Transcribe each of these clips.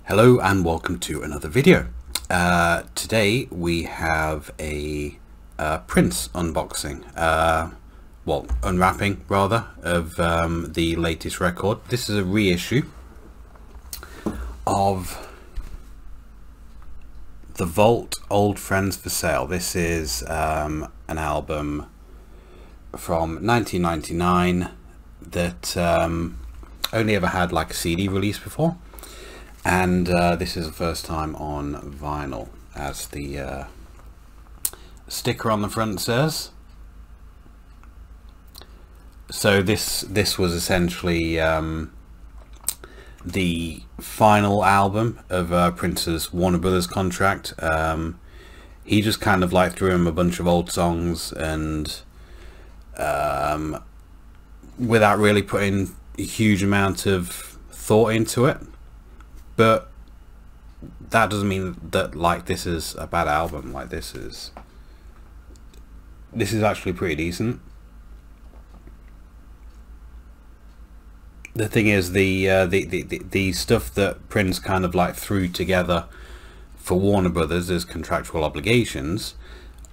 Hello and welcome to another video. Today we have a Prince unboxing, well, unwrapping rather, of the latest record. This is a reissue of The Vault Old Friends for Sale. This is an album from 1999 that only ever had like a CD release before. And this is the first time on vinyl, as the sticker on the front says. So this was essentially the final album of Prince's Warner Brothers contract. He just kind of like threw him a bunch of old songs, and without really putting a huge amount of thought into it. But that doesn't mean that like this is a bad album. Like this is actually pretty decent. The thing is, the stuff that Prince kind of like threw together for Warner Brothers as contractual obligations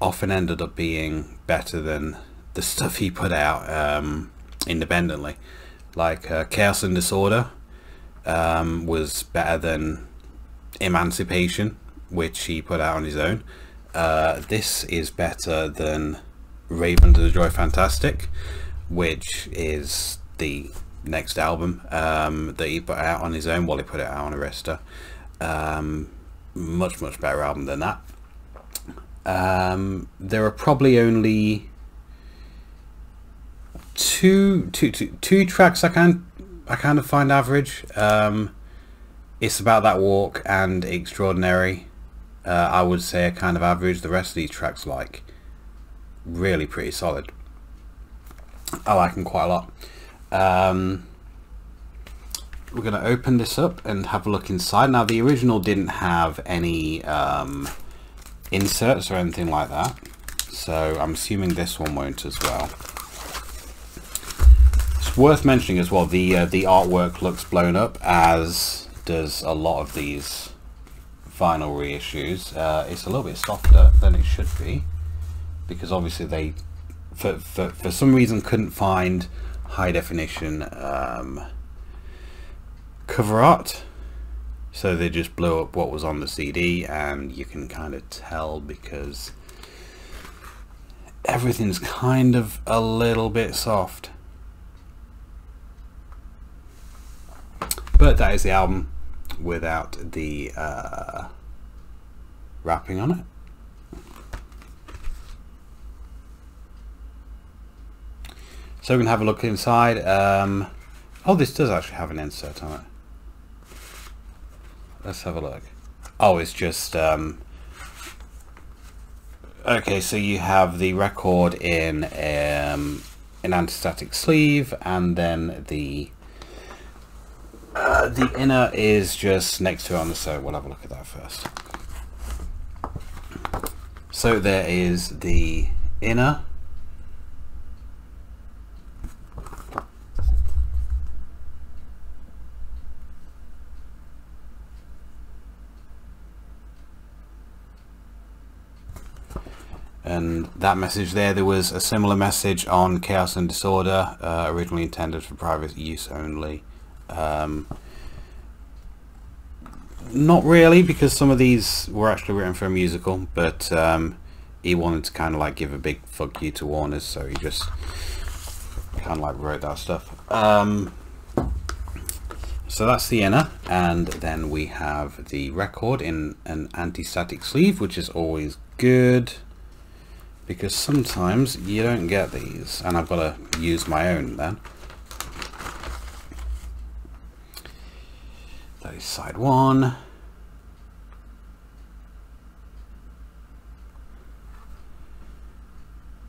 often ended up being better than the stuff he put out independently. Like Chaos and Disorder was better than Emancipation, which he put out on his own. This is better than Rave Under the Joy Fantastic, which is the next album that he put out on his own. Well, he put it out on Arista. Much better album than that. There are probably only two tracks I kind of find average. It's About That Walk and Extraordinary. I would say are kind of average. The rest of these tracks like really pretty solid. I like them quite a lot. We're going to open this up and have a look inside. Now the original didn't have any inserts or anything like that, so I'm assuming this one won't as well. Worth mentioning as well, the artwork looks blown up, as does a lot of these vinyl reissues. It's a little bit softer than it should be, because obviously they for some reason couldn't find high definition cover art, so they just blew up what was on the CD, and you can kind of tell because everything's kind of a little bit soft. But that is the album without the wrapping on it. So we can have a look inside. Oh, this does actually have an insert on it. Let's have a look. Oh, it's just okay, so you have the record in an anti-static sleeve, and then the inner is just next to it on the side. We'll have a look at that first. So there is the inner. And that message there was a similar message on Chaos and Disorder, originally intended for private use only. Not really, because some of these were actually written for a musical, but he wanted to kind of like give a big fuck you to Warner's, so he just kind of like wrote that stuff. So that's the inner, and then we have the record in an anti-static sleeve, which is always good, because sometimes you don't get these, and I've got to use my own then. That is side one.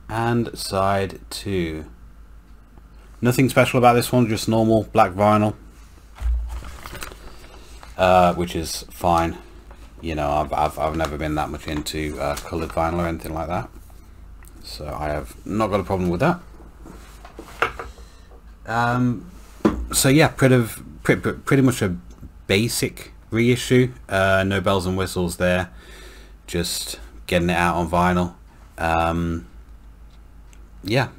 And side two. Nothing special about this one, just normal black vinyl, which is fine. You know, I've never been that much into coloured vinyl or anything like that, so I have not got a problem with that. So yeah, pretty much a basic reissue. No bells and whistles there, just getting it out on vinyl. Yeah,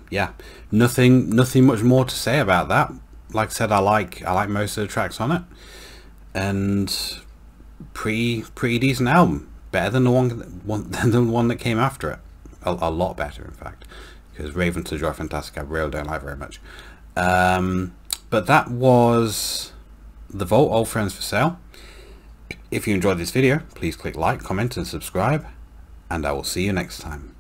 nothing much more to say about that. Like I said, I like most of the tracks on it, and pretty decent album. Better than the one that came after it. A lot better, in fact, because Raven to Joy Fantastic I really don't like very much. But that was The Vault, Old Friends for Sale. If you enjoyed this video, please click like, comment and subscribe, and I will see you next time.